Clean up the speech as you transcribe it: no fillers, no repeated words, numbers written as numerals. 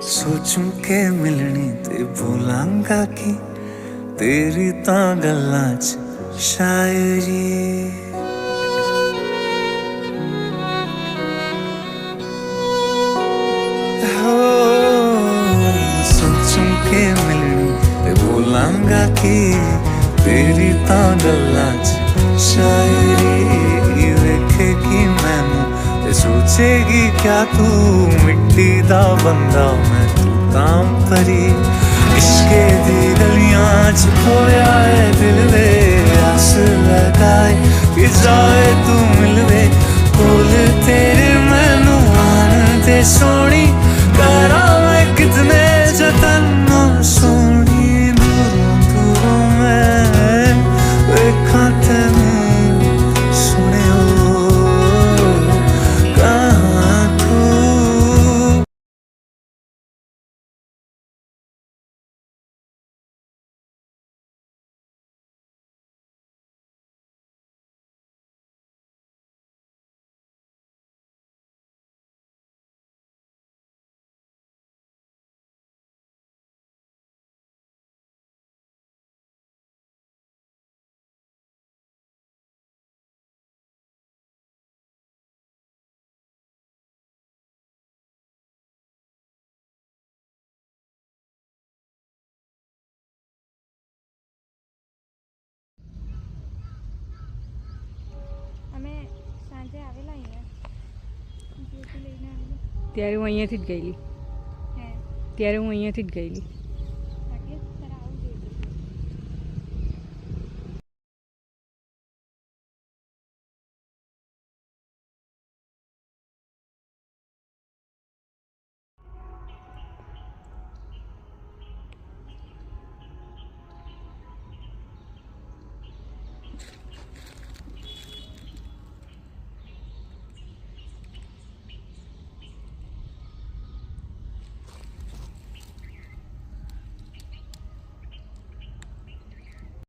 सोचूं के मिलनी ते भूलांगा कि तेरी तां गल्लां च शायरी हो सोचूं के मिलनी ते भूलांगा कि तेरी तां गल्लां च शायरी वेखेगी मैनू ते सोचेगी क्या तू मिट्टी दा बंदा मैं तू तां परी इश्के दी गलियां च खोया है दिल वे आस लगाए कि जाए तू मिलवे कोल तेरे मैनू आन दे सोनी करा मैं कितने जतन सोनी दूरों दूरों मैं वेखा तैनू सुनियो कहाँ तू અમે સાંજે આવેલા અહીંયા જ્યોતિ લઈને આવેલી ત્યારે હું અહીંયાથી જ ગયેલી હે ત્યારે હું અહીંયાથી જ ગયેલી